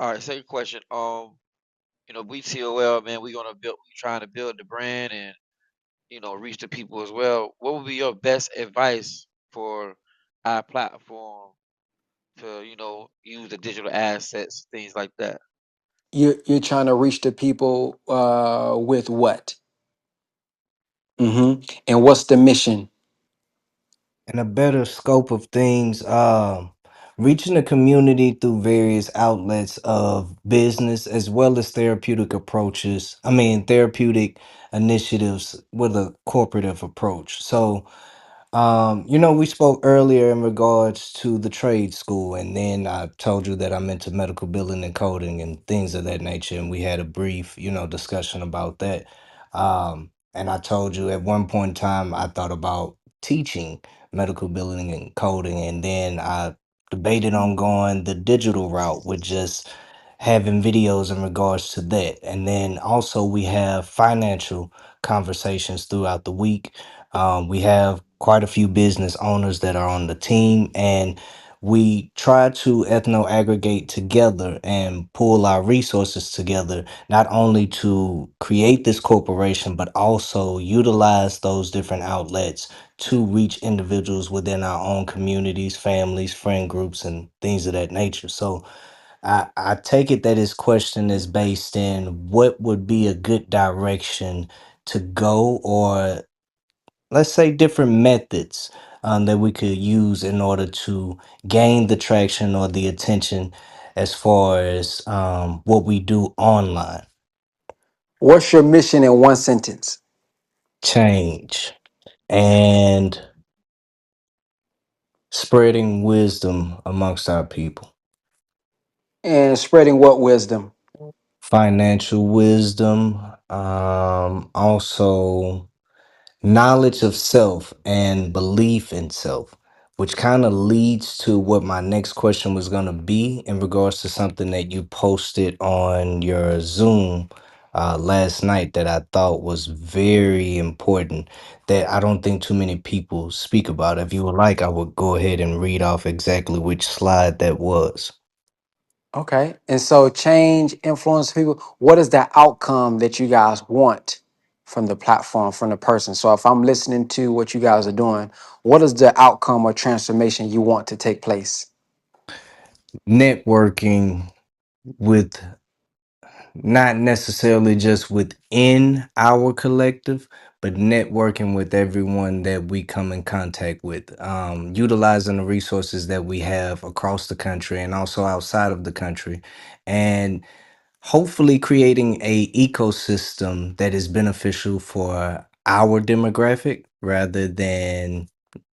All right, second question. We TOL, man, we trying to build the brand and reach the people as well. What would be your best advice for our platform to use the digital assets, things like that? You're trying to reach the people with what? And what's the mission? And a better scope of things, reaching the community through various outlets of business as well as therapeutic approaches. I mean, therapeutic initiatives with a corporative approach. So, we spoke earlier in regards to the trade school, and then I told you that I'm into medical billing and coding and things of that nature, and we had a brief, discussion about that. And I told you at one point in time I thought about teaching medical billing and coding, and then I debated on going the digital route with just having videos in regards to that. And then also we have financial conversations throughout the week. We have quite a few business owners that are on the team, and we try to ethno aggregate together and pull our resources together, not only to create this corporation, but also utilize those different outlets to reach individuals within our own communities, families, friend groups, and things of that nature. So I take it that his question is based in what would be a good direction to go, or let's say different methods that we could use in order to gain the traction or the attention as far as what we do online. What's your mission in one sentence? Change and spreading wisdom amongst our people. And spreading what wisdom? Financial wisdom, also knowledge of self and belief in self, which kind of leads to what my next question was going to be in regards to something that you posted on your Zoom last night that I thought was very important that I don't think too many people speak about. If you would like, I would go ahead and read off exactly which slide that was. Okay. And so change, influence people. What is the outcome that you guys want from the platform, from the person? So if I'm listening to what you guys are doing, what is the outcome or transformation you want to take place? Networking with not necessarily just within our collective, but networking with everyone that we come in contact with, utilizing the resources that we have across the country and also outside of the country, and hopefully creating a ecosystem that is beneficial for our demographic rather than,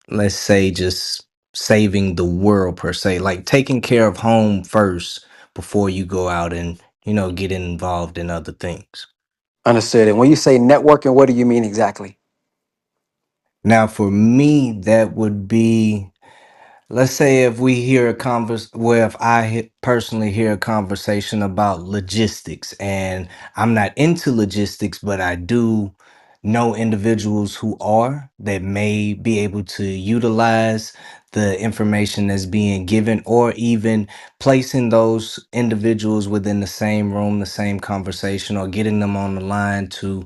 let's say, just saving the world per se, like taking care of home first before you go out and get involved in other things. Understood. And when you say networking, what do you mean exactly? Now for me that would be, let's say if we hear a if personally hear a conversation about logistics, and I'm not into logistics, but I do know individuals who are that may be able to utilize the information that's being given, or even placing those individuals within the same room, the same conversation, or getting them on the line to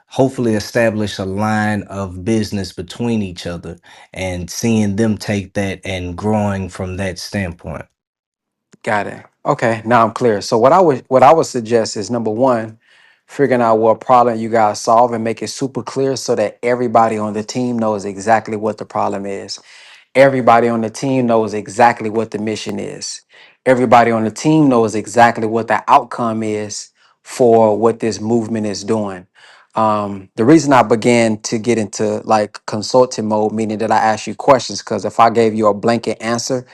hopefully establish a line of business between each other and seeing them take that and growing from that standpoint. Got it. Okay, now I'm clear. So what I would suggest is number one, figuring out what problem you guys solve and make it super clear so that everybody on the team knows exactly what the problem is. Everybody on the team knows exactly what the mission is. Everybody on the team knows exactly what the outcome is for what this movement is doing. The reason I began to get into like consulting mode, meaning that I ask you questions, because if I gave you a blanket answer,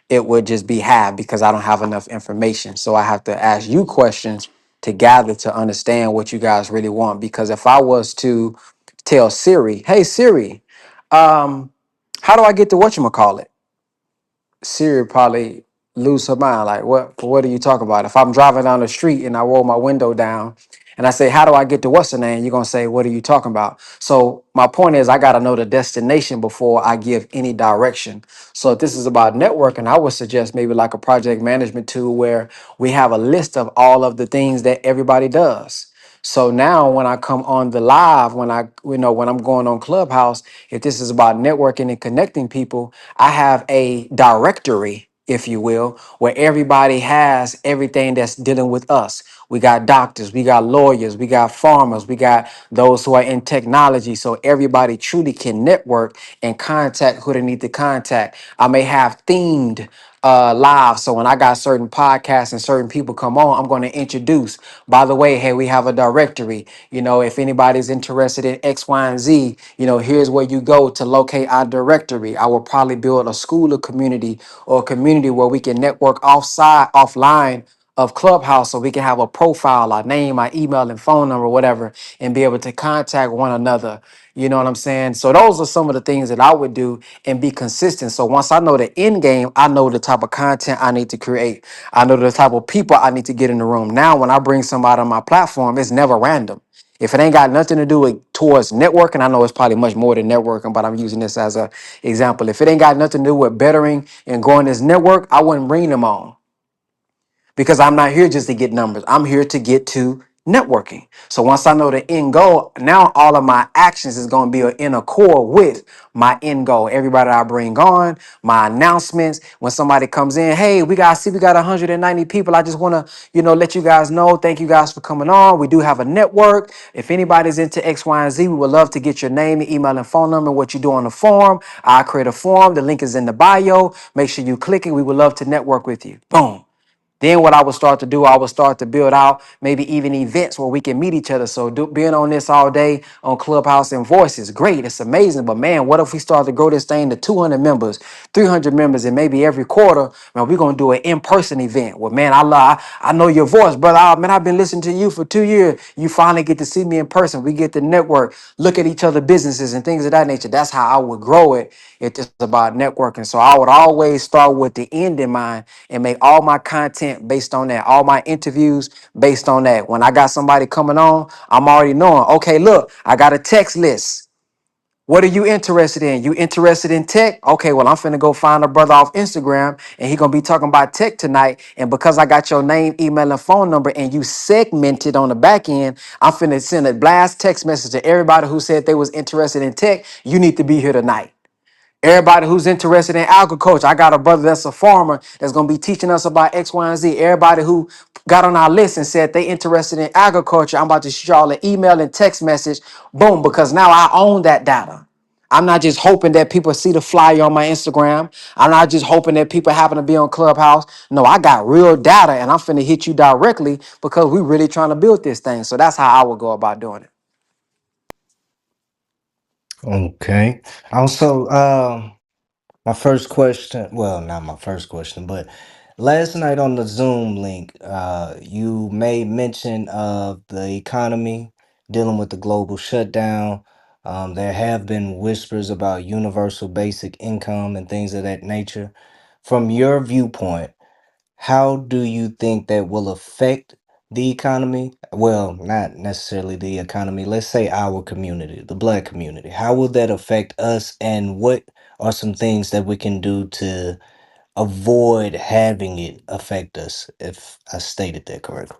it would just be half because I don't have enough information. So I have to ask you questions to gather to understand what you guys really want. Because if I was to tell Siri, hey Siri, um, how do I get to whatchamacallit? Siri would probably lose her mind. Like, what are you talking about? If I'm driving down the street and I roll my window down And I say, how do I get to what's the name? You're gonna say, what are you talking about? So my point is I gotta know the destination before I give any direction. So if this is about networking, I would suggest maybe like a project management tool where we have a list of all of the things that everybody does. So now when I come on the live, when I'm going on Clubhouse, if this is about networking and connecting people, I have a directory, if you will, where everybody has everything that's dealing with us. We got doctors, we got lawyers, we got farmers, we got those who are in technology. So everybody truly can network and contact who they need to contact. I may have themed live. So when I got certain podcasts and certain people come on, I'm going to introduce. By the way, hey, we have a directory. If anybody's interested in X, Y, and Z, here's where you go to locate our directory. I will probably build a school of community or a community where we can network offline of Clubhouse so we can have a profile, our name, our email, and phone number, whatever, and be able to contact one another. You know what I'm saying? So those are some of the things that I would do and be consistent. So once I know the end game, I know the type of content I need to create. I know the type of people I need to get in the room. Now, when I bring somebody on my platform, it's never random. If it ain't got nothing to do with towards networking, I know it's probably much more than networking, but I'm using this as a example. If it ain't got nothing to do with bettering and growing this network, I wouldn't bring them on because I'm not here just to get numbers. I'm here to get to networking. So once I know the end goal, now all of my actions is going to be in accord with my end goal. Everybody I bring on, my announcements, when somebody comes in, hey, we got 190 people. I just want to, let you guys know. Thank you guys for coming on. We do have a network. If anybody's into X, Y, and Z, we would love to get your name, email, and phone number, what you do on the form. I create a form. The link is in the bio. Make sure you click it. We would love to network with you. Boom. Then what I would start to do, I would start to build out maybe even events where we can meet each other. So being on this all day on Clubhouse and Voice is great. It's amazing. But man, what if we start to grow this thing to 200 members, 300 members, and maybe every quarter, man, we're going to do an in-person event where, man, I know your voice, brother. Man, I've been listening to you for 2 years. You finally get to see me in person. We get to network, look at each other businesses and things of that nature. That's how I would grow it if it's about networking. So I would always start with the end in mind and make all my content based on that, all my interviews based on that. When I got somebody coming on, I'm already knowing, okay, look, I got a text list. What are you interested in? You interested in tech? Okay, well, I'm finna go find a brother off Instagram and he gonna be talking about tech tonight. And because I got your name, email, and phone number and you segmented on the back end, I'm finna send a blast text message to everybody who said they was interested in tech. You need to be here tonight. Everybody who's interested in agriculture, I got a brother that's a farmer that's gonna be teaching us about X, Y, and Z. Everybody who got on our list and said they interested in agriculture, I'm about to shoot y'all an email and text message. Boom, because now I own that data. I'm not just hoping that people see the flyer on my Instagram. I'm not just hoping that people happen to be on Clubhouse. No, I got real data and I'm finna hit you directly because we really trying to build this thing. So that's how I would go about doing it. Okay. Also, my first question, well, not my first question, but last night on the Zoom link, you made mention of the economy dealing with the global shutdown. There have been whispers about universal basic income and things of that nature. From your viewpoint, how do you think that will affect the economy? Well, not necessarily the economy. Let's say our community, the Black community. How will that affect us, and what are some things that we can do to avoid having it affect us, if I stated that correctly?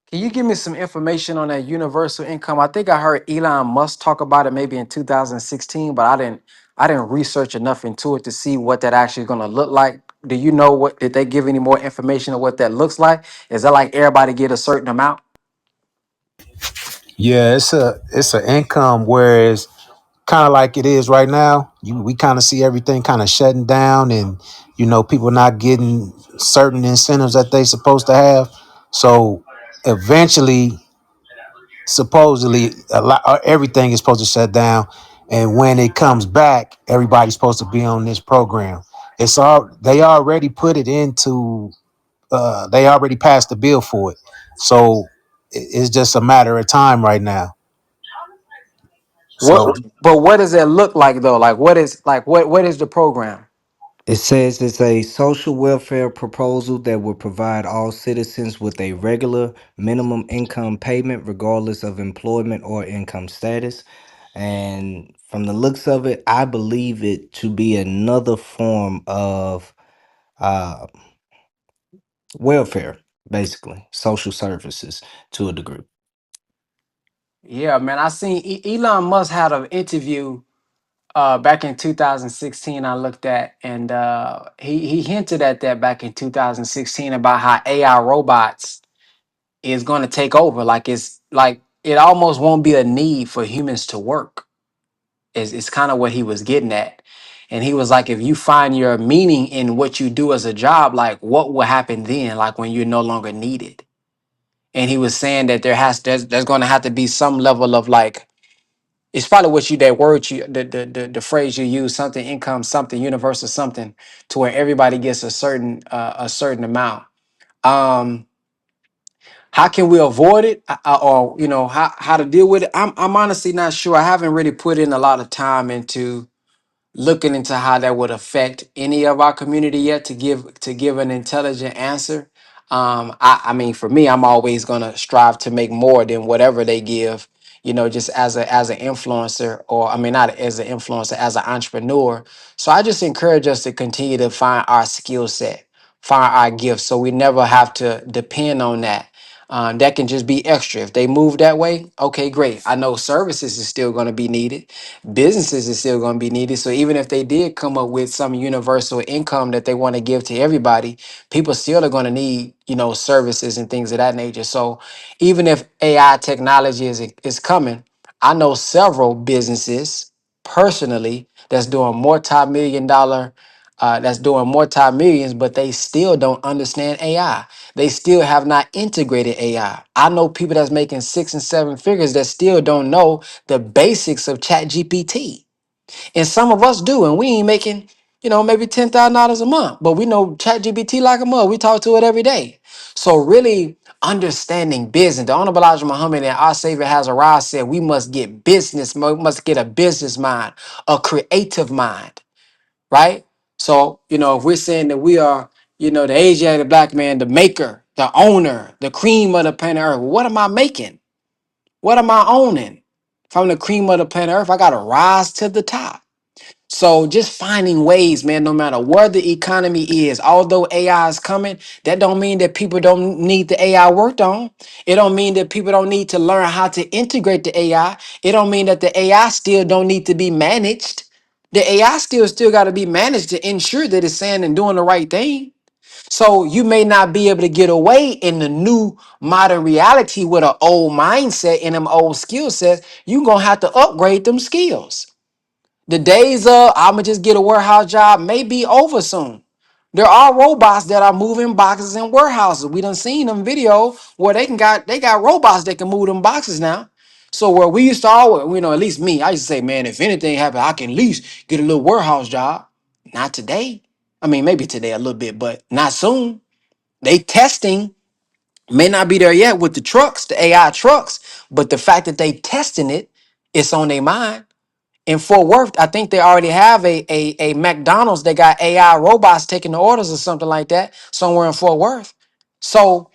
Can you give me some information on that universal income? I think I heard Elon Musk talk about it maybe in 2016, but I didn't research enough into it to see what that actually is going to look like. Do you know what did they give any more information on what that looks like? Is that like everybody get a certain amount? Yeah, it's a income, whereas kind of like it is right now. We kind of see everything kind of shutting down, and people not getting certain incentives that they supposed to have. So eventually, supposedly, everything is supposed to shut down, and when it comes back, everybody's supposed to be on this program. They already put it into. They already passed the bill for it, so it's just a matter of time right now. So What but what does that look like though? Like what is the program? It says it's a social welfare proposal that will provide all citizens with a regular minimum income payment, regardless of employment or income status. And from the looks of it, I believe it to be another form of uh, welfare, basically, social services to a degree. Yeah, man. I seen Elon Musk had an interview back in 2016. I looked at, and he hinted at that back in 2016 about how AI robots is going to take over. Like it's like it almost won't be a need for humans to work. Is kind of what he was getting at. And he was like, if you find your meaning in what you do as a job, like what will happen then? Like when you're no longer needed. And he was saying that there's going to have to be some level of like, it's probably what you that word you the phrase you use, something income, something universal, something, to where everybody gets a certain amount. Um, how can we avoid it, or how to deal with it? I'm honestly not sure. I haven't really put in a lot of time into looking into how that would affect any of our community yet to give an intelligent answer. I mean, for me, I'm always gonna strive to make more than whatever they give. Just as an influencer, or I mean, not as an influencer, as an entrepreneur. So I just encourage us to continue to find our skill set, find our gifts, so we never have to depend on that. That can just be extra. If they move that way, okay, great. I know services is still going to be needed, businesses is still going to be needed. So even if they did come up with some universal income that they want to give to everybody, people still are going to need, services and things of that nature. So even if AI technology is coming, I know several businesses personally that's doing multi-millions, but they still don't understand AI. They still have not integrated AI. I know people that's making 6 and 7 figures that still don't know the basics of Chat GPT. And some of us do, and we ain't making, maybe $10,000 a month. But we know Chat GPT like a mug. We talk to it every day. So really understanding business. The Honorable Elijah Muhammad and our Savior has arrived said we must get must get a business mind, a creative mind, right? So, if we're saying that we are, the Asiatic black man, the maker, the owner, the cream of the planet Earth, what am I making? What am I owning? From the cream of the planet Earth, I got to rise to the top. So just finding ways, man, no matter where the economy is, although AI is coming, that don't mean that people don't need the AI worked on. It don't mean that people don't need to learn how to integrate the AI. It don't mean that the AI still don't need to be managed. The AI still got to be managed to ensure that it's saying and doing the right thing. So you may not be able to get away in the new modern reality with an old mindset and them old skill sets. You're gonna have to upgrade them skills. The days of I'ma just get a warehouse job may be over soon. There are robots that are moving boxes in warehouses. We done seen them video where they got robots that can move them boxes now. So where we used to always, at least me, I used to say, man, if anything happened, I can at least get a little warehouse job. Not today. I mean, maybe today a little bit, but not soon. They testing may not be there yet with the trucks, the AI trucks, but the fact that they testing it, it's on their mind. In Fort Worth, I think they already have a McDonald's that got AI robots taking the orders or something like that somewhere in Fort Worth. So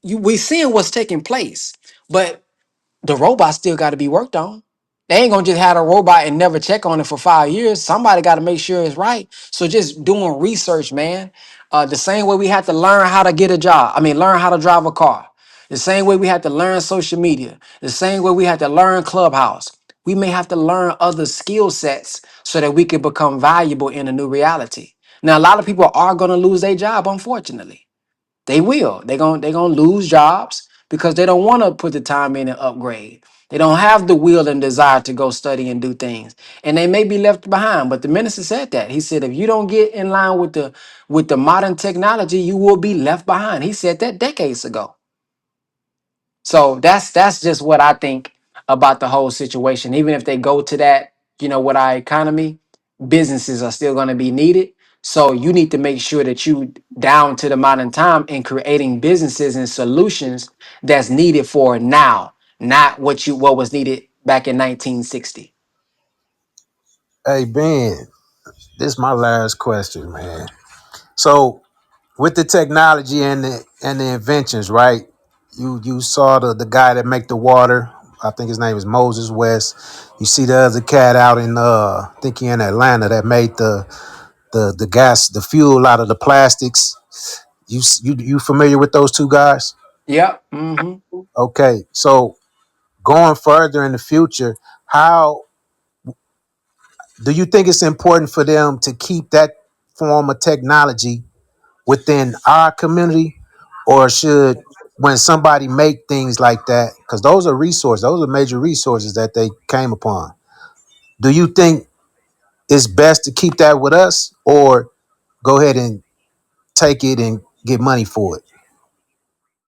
we seeing what's taking place, but the robot still got to be worked on. They ain't gonna just have a robot and never check on it for 5 years. Somebody got to make sure it's right. So just doing research, man. The same way we had to learn how to get a job. I mean, learn how to drive a car. The same way we had to learn social media. The same way we had to learn Clubhouse. We may have to learn other skill sets so that we can become valuable in a new reality. Now, a lot of people are gonna lose their job, unfortunately. They will. They're gonna lose jobs because they don't want to put the time in and upgrade. They don't have the will and desire to go study and do things. And they may be left behind. But the minister said that. He said, if you don't get in line with the modern technology, you will be left behind. He said that decades ago. So that's just what I think about the whole situation. Even if they go to that, with our economy, businesses are still going to be needed. So you need to make sure that you down to the modern time in creating businesses and solutions that's needed for now, not what was needed back in 1960. Hey Ben, This is my last question, man. So with the technology and the inventions, right? You saw the guy that make the water. I think his name is Moses West. You see the other cat out in I think he in Atlanta that made the gas, the fuel out of the plastics. You familiar with those two guys? Yep. Mm-hmm. Okay, so going further in the future, how do you think it's important for them to keep that form of technology within our community, or should when somebody make things like that, because those are resources, those are major resources that they came upon, do you think it's best to keep that with us or go ahead and take it and get money for it?